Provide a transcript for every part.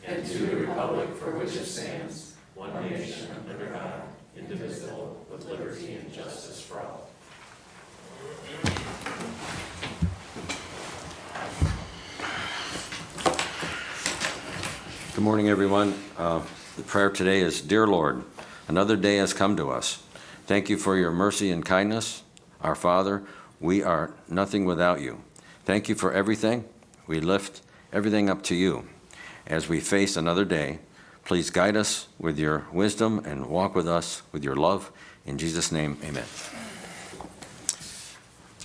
and to the republic for which it stands, one nation under God, indivisible, with liberty and justice for all. Good morning, everyone. The prayer today is, Dear Lord, another day has come to us. Thank you for your mercy and kindness. Our Father, we are nothing without you. Thank you for everything. We lift everything up to you. As we face another day, please guide us with your wisdom and walk with us with your love. In Jesus' name, amen.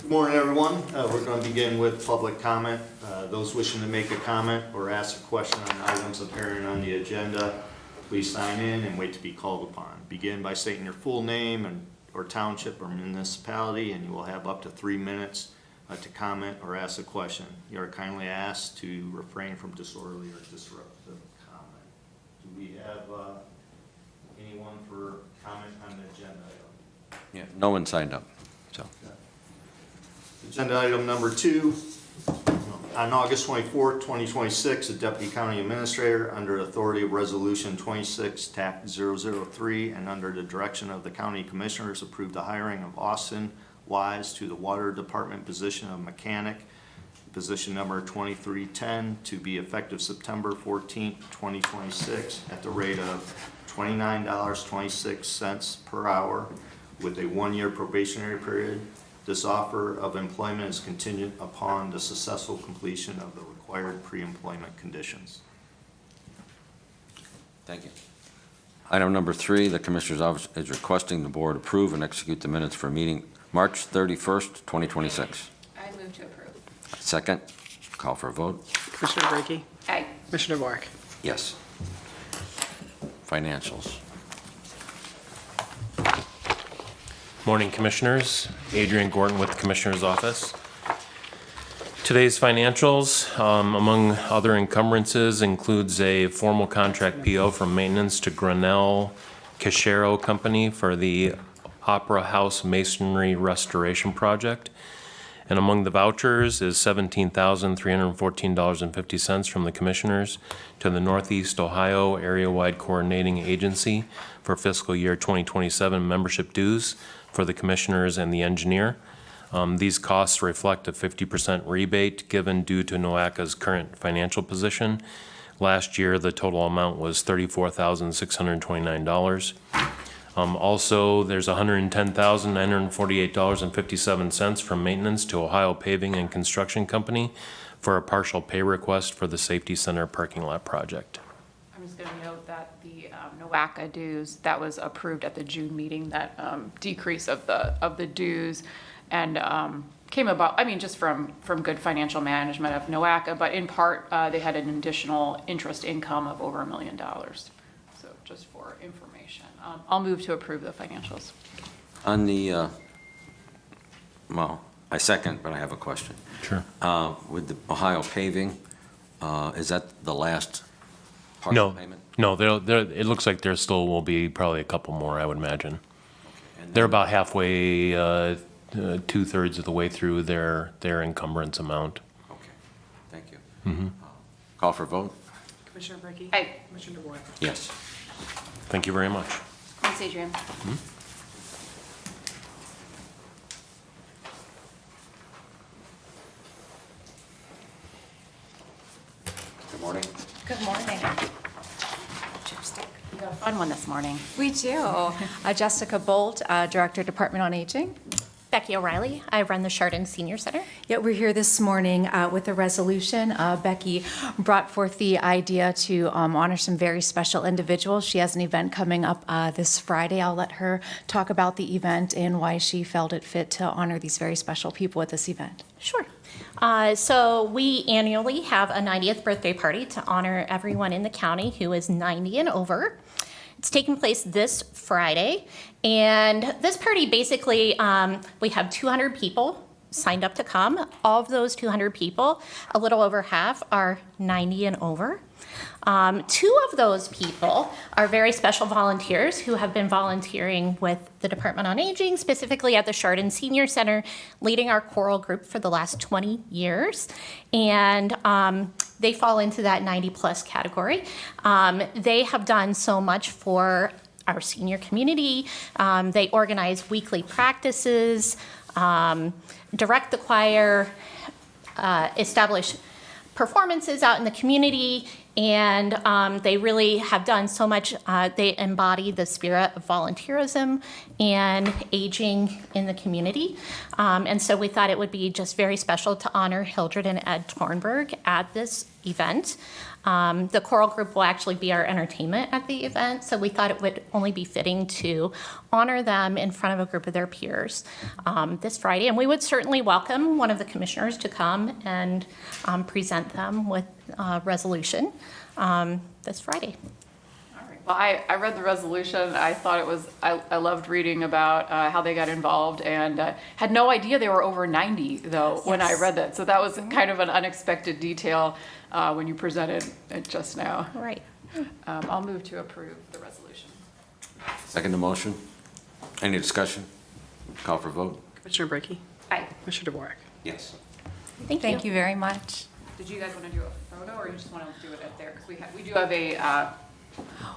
Good morning, everyone. We're going to begin with public comment. Those wishing to make a comment or ask a question on items appearing on the agenda, please sign in and wait to be called upon. Begin by stating your full name or township or municipality, and you will have up to 3 minutes to comment or ask a question. You are kindly asked to refrain from disorderly or disruptive comment. Do we have anyone for comment on the agenda item? Yeah, no one signed up. So. Agenda item number 2, on August 24, 2026, the Deputy County Administrator, under authority of Resolution 26-003 and under the direction of the County Commissioners, approved the hiring of Austin Wise to the Water Department position of mechanic, position number 2310, to be effective September 14, 2026, at the rate of $29.26 per hour with a 1-year probationary period. This offer of employment is contingent upon the successful completion of the required pre-employment conditions. Thank you. Item number 3, the Commissioner's Office is requesting the Board approve and execute the minutes for meeting March 31st, 2026. I move to approve. Second, call for a vote. Commissioner Brackey. Aye. Commissioner Warwick. Yes. Financials. Morning, Commissioners. Adrian Gordon with the Commissioner's Office. Today's financials, among other encumbrances, includes a formal contract PO from maintenance to Grinnell Cachero Company for the Opera House Masonry Restoration Project. And among the vouchers is $17,314.50 from the Commissioners to the Northeast Ohio Area-Wide Coordinating Agency for fiscal year 2027 membership dues for the Commissioners and the engineer. These costs reflect a 50% rebate given due to NOACA's current financial position. Last year, the total amount was $34,629. Also, there's $110,948.57 from maintenance to Ohio Paving and Construction Company for a partial pay request for the Safety Center parking lot project. I'm just going to note that the NOACA dues, that was approved at the June meeting, that decrease of the dues, and came about, I mean, just from good financial management of NOACA, but in part, they had an additional interest income of over $1 million. So just for information. I'll move to approve the financials. On the, well, I second, but I have a question. Sure. With the Ohio Paving, is that the last partial payment? No, it looks like there still will be probably a couple more, I would imagine. And They're then- about halfway, 2/3 of the way through their encumbrance amount. Okay, thank you. Call for vote? Commissioner Brackey. Aye. Commissioner Warwick. Yes. Thank you very much. Thanks, Adrian. Good morning. Good morning. We got a fun one this morning. We do. Jessica Bolt, Director, Department on Aging. Becky O'Reilly. I run the Chardon Senior Center. Yeah, we're here this morning with a resolution. Becky brought forth the idea to honor some very special individuals. She has an event coming up this Friday. I'll let her talk about the event and why she felt it fit to honor these very special people at this event. Sure. So we annually have a 90th birthday party to honor everyone in the county who is 90 and over. It's taking place this Friday, and this party basically, we have 200 people signed up to come. Of those 200 people, a little over half are 90 and over. 2 of those people are very special volunteers who have been volunteering with the Department on Aging, specifically at the Chardon Senior Center, leading our choral group for the last 20 years. And they fall into that 90-plus category. They have done so much for our senior community. They organize weekly practices, direct the choir, establish performances out in the community, and they really have done so much. They embody the spirit of volunteerism and aging in the community. And so we thought it would be just very special to honor Hildred and Ed Tornberg at this event. The choral group will actually be our entertainment at the event, so we thought it would only be fitting to honor them in front of a group of their peers this Friday. And we would certainly welcome one of the commissioners to come and present them with a resolution this Friday. All right. Well, I read the resolution. I thought it was, I loved reading about how they got involved, and had no idea they were over 90, though, when I read that. So that was kind of an unexpected detail when you presented it just now. Right. I'll move to approve the resolution. Second the motion. Any discussion? Call for vote. Commissioner Brackey. Aye. Commissioner DeWark. Yes. Thank you very much. Did you guys want to do a photo, or you just want to do it up there? Because we do have a,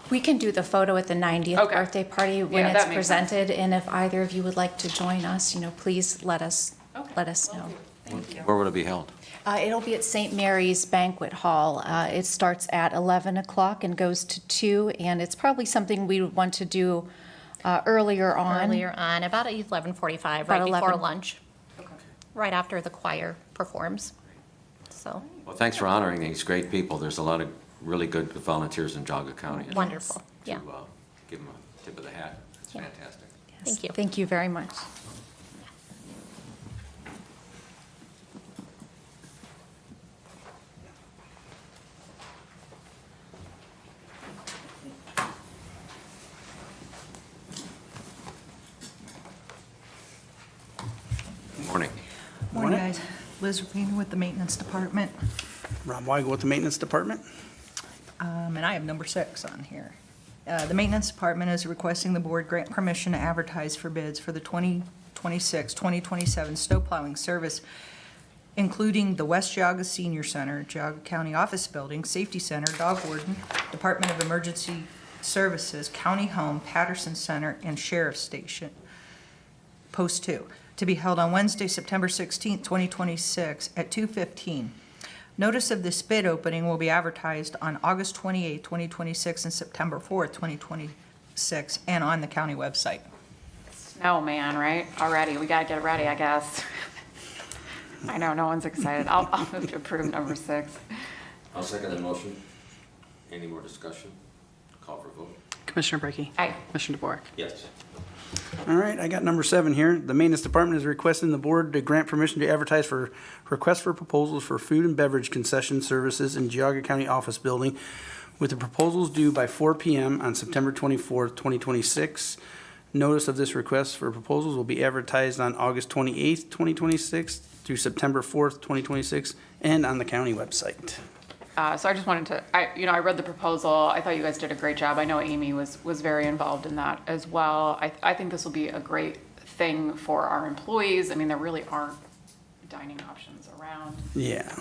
We can do the photo at the 90th Okay. birthday party when Yeah, it's that makes sense. presented, and if either of you would like to join us, please let us okay. know. Thank you. Where would it be held? It'll be at St. Mary's Banquet Hall. It starts at 11 o'clock and goes to 2, and it's probably something we would want to do earlier on. Earlier on, about 11:45, About right before 11. lunch, Okay. right after the choir performs. So, Well, thanks for honoring these great people. There's a lot of really good volunteers in Geauga County. wonderful, yeah. To give them a tip of the hat. It's Yeah. fantastic. Thank you. Thank you very much. Good morning. Morning, guys. Liz Rapino with the Maintenance Department, Rob Weigel with the Maintenance Department. and I have number 6 on here. The Maintenance Department is requesting the board grant permission to advertise for bids for the 2026-2027 snow plowing service, including the West Geauga Senior Center, Geauga County Office Building, Safety Center, Dog Warden, Department of Emergency Services, County Home, Patterson Center, and Sheriff's Station. Post 2, to be held on Wednesday, September 16th, 2026 at 2:15. Notice of this bid opening will be advertised on August 28th, 2026 and September 4th, 2026, and on the county website. Snow man, right? Already, we gotta get ready, I guess. I know, no one's excited. I'll move to approve number 6. I'll second the motion. Any more discussion? Call for vote. Commissioner Brackey. Aye. Commissioner DeWark. Yes. All right, I got number 7 here. The Maintenance Department is requesting the board to grant permission to advertise for requests for proposals for food and beverage concession services in Geauga County Office Building, with the proposals due by 4 p.m. on September 24th, 2026. Notice of this request for proposals will be advertised on August 28th, 2026 through September 4th, 2026, and on the county website. So I just wanted to, I read the proposal. I thought you guys did a great job. I know Amy was very involved in that as well. I think this will be a great thing for our employees. I mean, there really aren't dining options around. Yeah.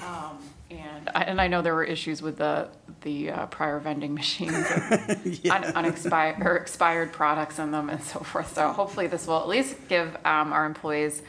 And I know there were issues with the prior vending machines and expired products in them and so forth. So hopefully this will at least give our employees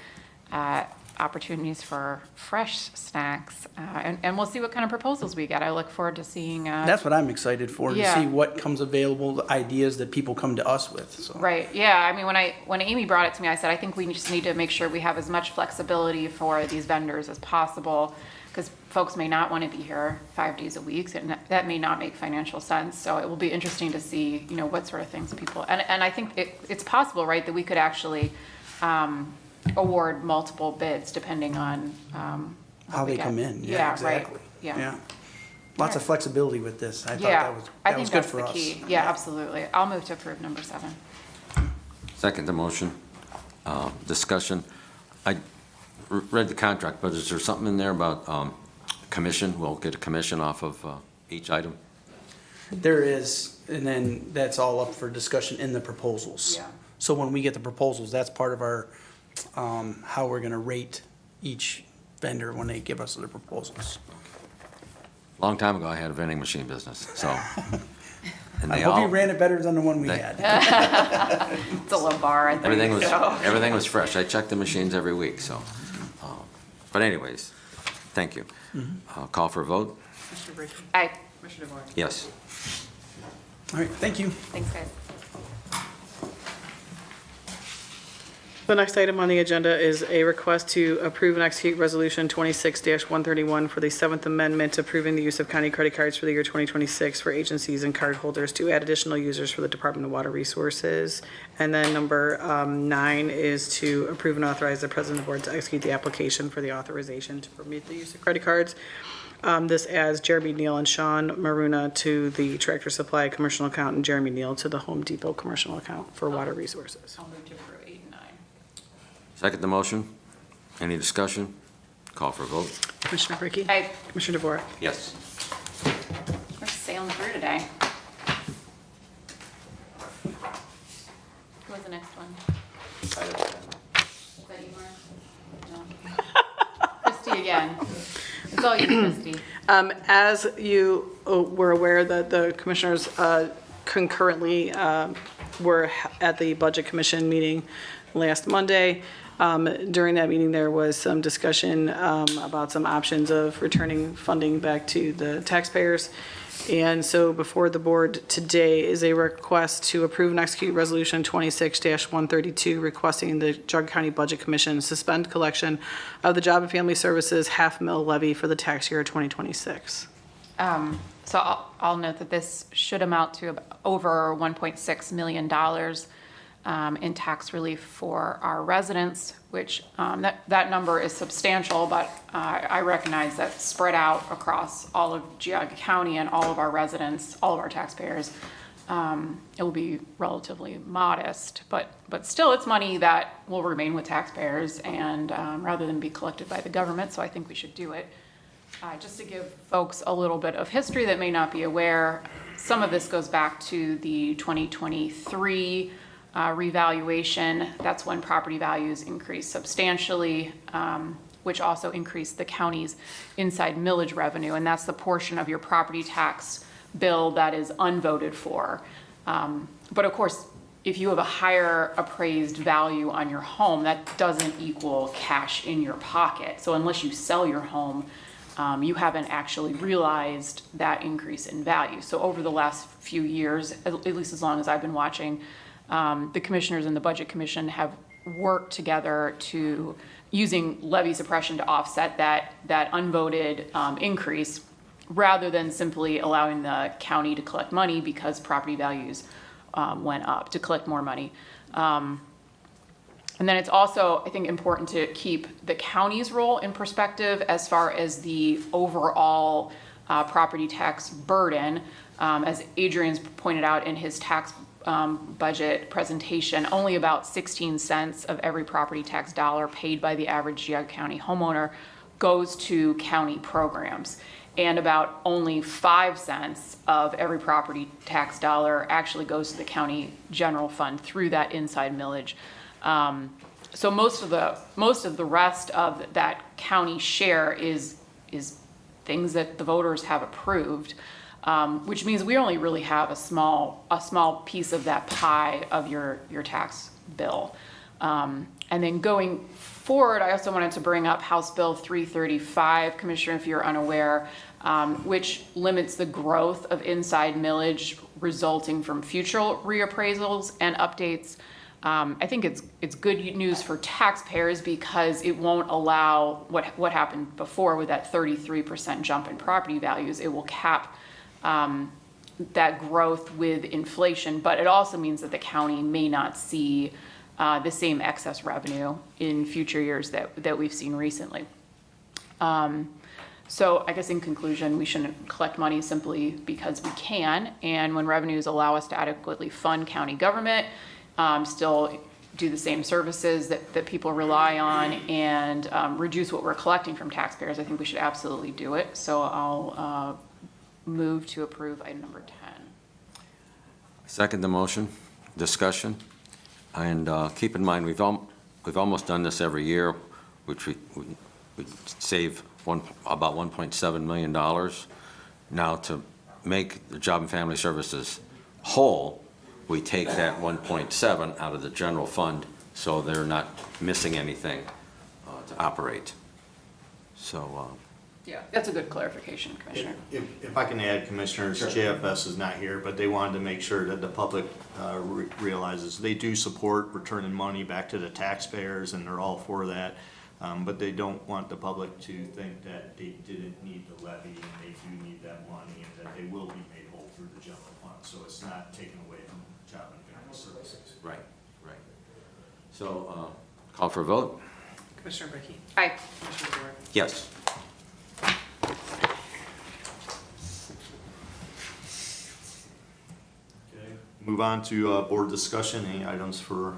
opportunities for fresh snacks, and we'll see what kind of proposals we get. I look forward to seeing. That's what I'm excited for, to Yeah. see what comes available, the ideas that people come to us with, so. Right, yeah, I mean, when Amy brought it to me, I said, I think we just need to make sure we have as much flexibility for these vendors as possible, because folks may not want to be here 5 days a week, and that may not make financial sense. So it will be interesting to see, what sort of things people, and I think it's possible, right, that we could actually award multiple bids depending on what How we they get. come in, Yeah, yeah, right. exactly. Yeah. Lots of flexibility with this. I thought Yeah, that was I good think that's for the us. key. Yeah, absolutely. I'll move to approve number 7. Second the motion. Discussion. read the contract, but is there something in there about commission? We'll get a commission off of each item? There is, and then that's all up for discussion in the proposals. Yeah. So when we get the proposals, that's part of our, how we're gonna rate each vendor when they give us their proposals. Long time ago, I had a vending machine business, so. And I they hope you all, ran it better than the one we they- had. It's a low bar, I think. everything was fresh. I checked the machines every week, so. But anyways, thank you. Call for a vote? Commissioner Brackey. Aye. Commissioner DeBoer. Yes. All right, thank you. Thanks, guys. The next item on the agenda is a request to approve and execute Resolution 26-131 for the Seventh Amendment approving the use of county credit cards for the year 2026 for agencies and cardholders to add additional users for the Department of Water Resources. And then number 9 is to approve and authorize the President of the Board to execute the application for the authorization to permit the use of credit cards. This adds Jeremy Neal and Sean Maruna to the Tractor Supply commercial account and Jeremy Neal to the Home Depot commercial account for water resources. I'll move to approve 8 and 9. Second the motion. Any discussion? Call for a vote? Commissioner Brackey. Aye. Commissioner DeBoer. Yes. We're sailing through today. Who was the next one? Is that you, Mark? No. Christie again. It's all you, Christie. As you were aware that the commissioners concurrently were at the Budget Commission meeting last Monday. During that meeting, there was some discussion about some options of returning funding back to the taxpayers. And so before the board today is a request to approve and execute Resolution 26-132, requesting the Geauga County Budget Commission suspend collection of the Job and Family Services half-mil levy for the tax year 2026. So I'll note that this should amount to over $1.6 million in tax relief for our residents, which that number is substantial, but I recognize that spread out across all of Geauga County and all of our residents, all of our taxpayers, it will be relatively modest, but still it's money that will remain with taxpayers and rather than be collected by the government, so I think we should do it. Just to give folks a little bit of history that may not be aware, some of this goes back to the 2023 revaluation. That's when property values increased substantially, which also increased the county's inside millage revenue, and that's the portion of your property tax bill that is unvoted for. But of course, if you have a higher appraised value on your home, that doesn't equal cash in your pocket. So unless you sell your home, you haven't actually realized that increase in value. So over the last few years, at least as long as I've been watching, the commissioners and the Budget Commission have worked together to using levy suppression to offset that unvoted increase, rather than simply allowing the county to collect money because property values went up, to collect more money. And then it's also, I think, important to keep the county's role in perspective as far as the overall property tax burden. As Adrian's pointed out in his tax budget presentation, only about 16 cents of every property tax dollar paid by the average Geauga County homeowner goes to county programs. And about only 5 cents of every property tax dollar actually goes to the county general fund through that inside millage. So most of the rest of that county share is things that the voters have approved, which means we only really have a small piece of that pie of your tax bill. And then going forward, I also wanted to bring up House Bill 335, Commissioner, if you're unaware, which limits the growth of inside millage resulting from future reappraisals and updates. I think it's good news for taxpayers because it won't allow what happened before with that 33% jump in property values. It will cap that growth with inflation, but it also means that the county may not see the same excess revenue in future years that we've seen recently. So I guess in conclusion, we shouldn't collect money simply because we can, and when revenues allow us to adequately fund county government, still do the same services that people rely on and reduce what we're collecting from taxpayers, I think we should absolutely do it. So I'll move to approve item number 10. Second the motion. Discussion. And keep in mind, we've almost done this every year, which we save about $1.7 million. Now, to make the Job and Family Services whole, we take that 1.7 out of the general fund, so they're not missing anything to operate. So, Yeah, that's a good clarification, Commissioner. If I can add, Commissioners, JFS is not here, but they wanted to make sure that the public realizes they do support returning money back to the taxpayers, and they're all for that. But they don't want the public to think that they didn't need the levy and they do need that money, and that they will be made whole through the general fund. So it's not taken away from Job and Family Services. right. So, call for a vote? Commissioner Becky? Aye. Commissioner DeWort? Yes. Okay. Move on to board discussion. Any items for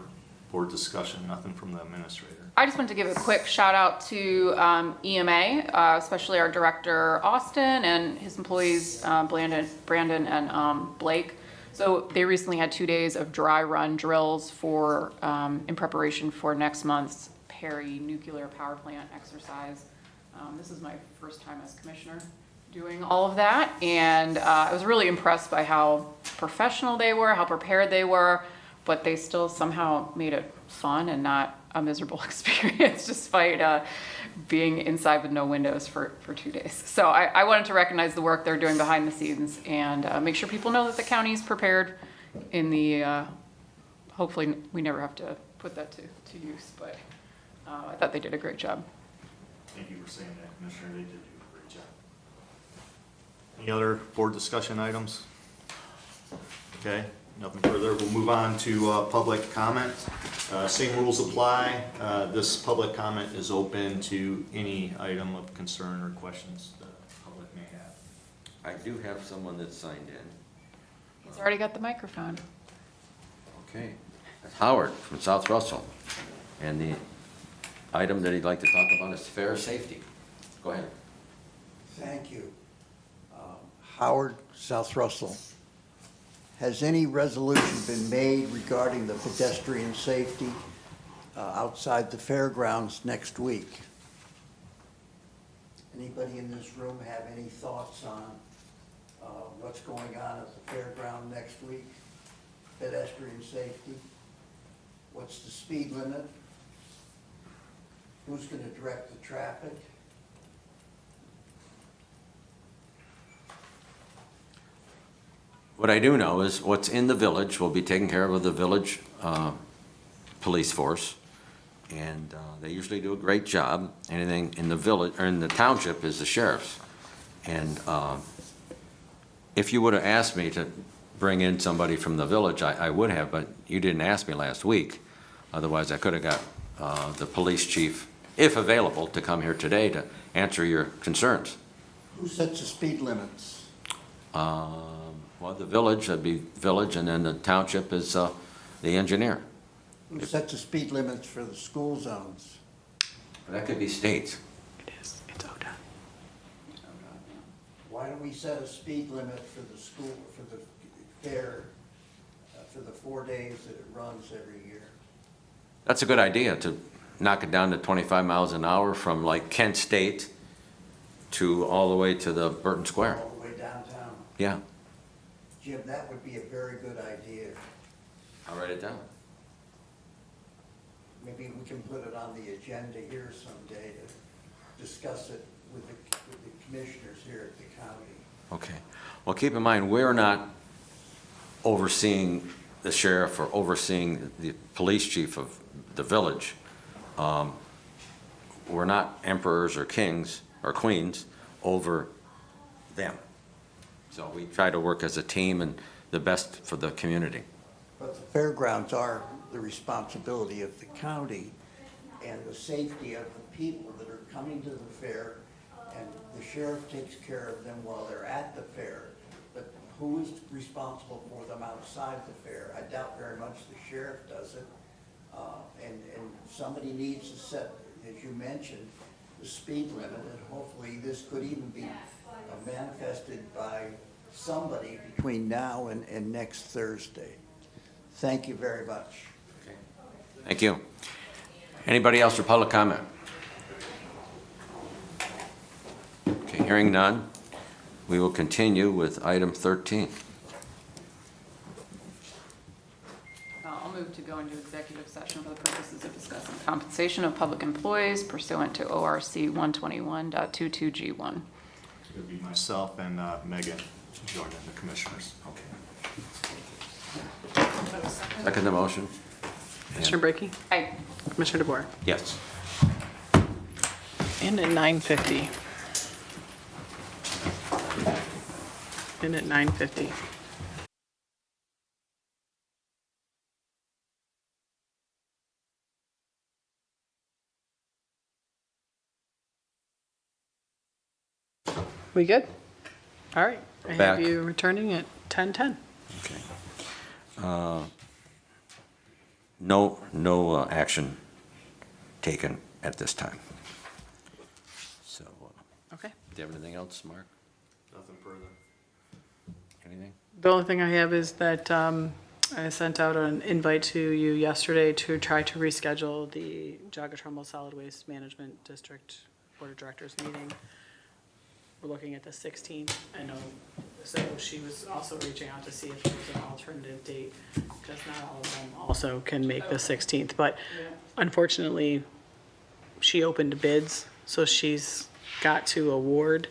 board discussion? Nothing from the administrator. I just want to give a quick shout out to EMA, especially our director Austin and his employees Brandon and Blake. So they recently had 2 days of dry run drills for in preparation for next month's Perry nuclear power plant exercise. This is my first time as commissioner doing all of that, and I was really impressed by how professional they were, how prepared they were, but they still somehow made it fun and not a miserable experience despite being inside with no windows for 2 days. So I wanted to recognize the work they're doing behind the scenes and make sure people know that the county's prepared in the, hopefully we never have to put that to use, but I thought they did a great job. Thank you for saying that, Commissioner. They did do a great job. Any other board discussion items? Okay, nothing further. We'll move on to public comment. Same rules apply. This public comment is open to any item of concern or questions the public may have. I do have someone that's signed in. He's already got the microphone. Okay. That's Howard from South Russell. And the item that he'd like to talk about is fair safety. Go ahead. Thank you. Howard, South Russell. Has any resolution been made regarding the pedestrian safety outside the fairgrounds next week? Anybody in this room have any thoughts on what's going on at the fairground next week? Pedestrian safety? What's the speed limit? Who's going to direct the traffic? What I do know is what's in the village will be taken care of with the village police force. And they usually do a great job. Anything in the village, or in the township, is the sheriff's. And if you would have asked me to bring in somebody from the village, I would have, but you didn't ask me last week. Otherwise, I could have got the police chief, if available, to come here today to answer your concerns. Who sets the speed limits? Well, the village, that'd be village, and then the township is the engineer. Who sets the speed limits for the school zones? That could be state. It is, it's ODOT. Why don't we set a speed limit for the school, for the fair, for the 4 days that it runs every year? That's a good idea, to knock it down to 25 miles an hour from like Kent State to all the way to the Burton Square. All the way downtown? Yeah, Jim, that would be a very good idea. I'll write it down. Maybe we can put it on the agenda here someday to discuss it with the commissioners here at the county. Okay. Well, keep in mind, we're not overseeing the sheriff or overseeing the police chief of the village. We're not emperors or kings or queens over them. So we try to work as a team and the best for the community. But the fairgrounds are the responsibility of the county, and the safety of the people that are coming to the fair, and the sheriff takes care of them while they're at the fair. But who is responsible for them outside the fair? I doubt very much the sheriff does it. And somebody needs to set, as you mentioned, the speed limit, and hopefully this could even be manifested by somebody between now and next Thursday. Thank you very much. Thank you. Anybody else for public comment? Okay, hearing none, we will continue with item 13. I'll move to go into executive session for the purposes of discussing compensation of public employees pursuant to ORC 121.22G1. It's going to be myself and Megan joining the commissioners. Second the motion? Commissioner Brackey, Aye. Commissioner DeBoer. Yes. And at 9:50. And at 9:50. We good? All right. I have Back. you returning at 10:10. Okay. No action taken at this time. So, Okay. do you have anything else, Mark? Nothing further. Anything? The only thing I have is that I sent out an invite to you yesterday to try to reschedule the Geauga Solid Waste Management District Board of Directors meeting. We're looking at the 16th. I know, so she was also reaching out to see if there was an alternative date, because not all of them also can make the 16th. But unfortunately, she opened bids, so she's got to award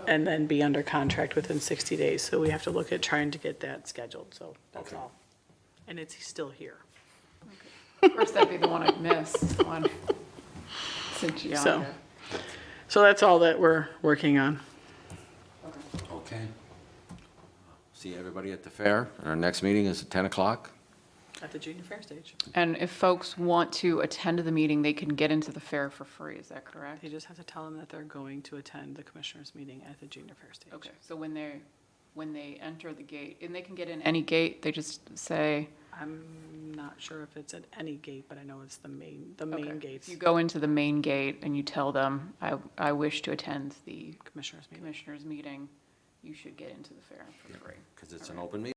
and then be under contract within 60 days. So we have to look at trying to get that scheduled, so that's all. And it's still here. Of course, that'd be the one I'd miss, one. Since So that's all that we're working on. Okay. See everybody at the fair. Our next meeting is at 10 o'clock. At the junior fair stage. And if folks want to attend the meeting, they can get into the fair for free, is that correct? They just have to tell them that they're going to attend the commissioners meeting at the junior fair stage. Okay, so when they enter the gate, and they can get in any gate, they just say. I'm not sure if it's at any gate, but I know it's the main Okay. gates. If you go into the main gate and you tell them, I wish to attend the Commissioners meeting. commissioners meeting, you should get into the fair for free. Because it's an open meeting.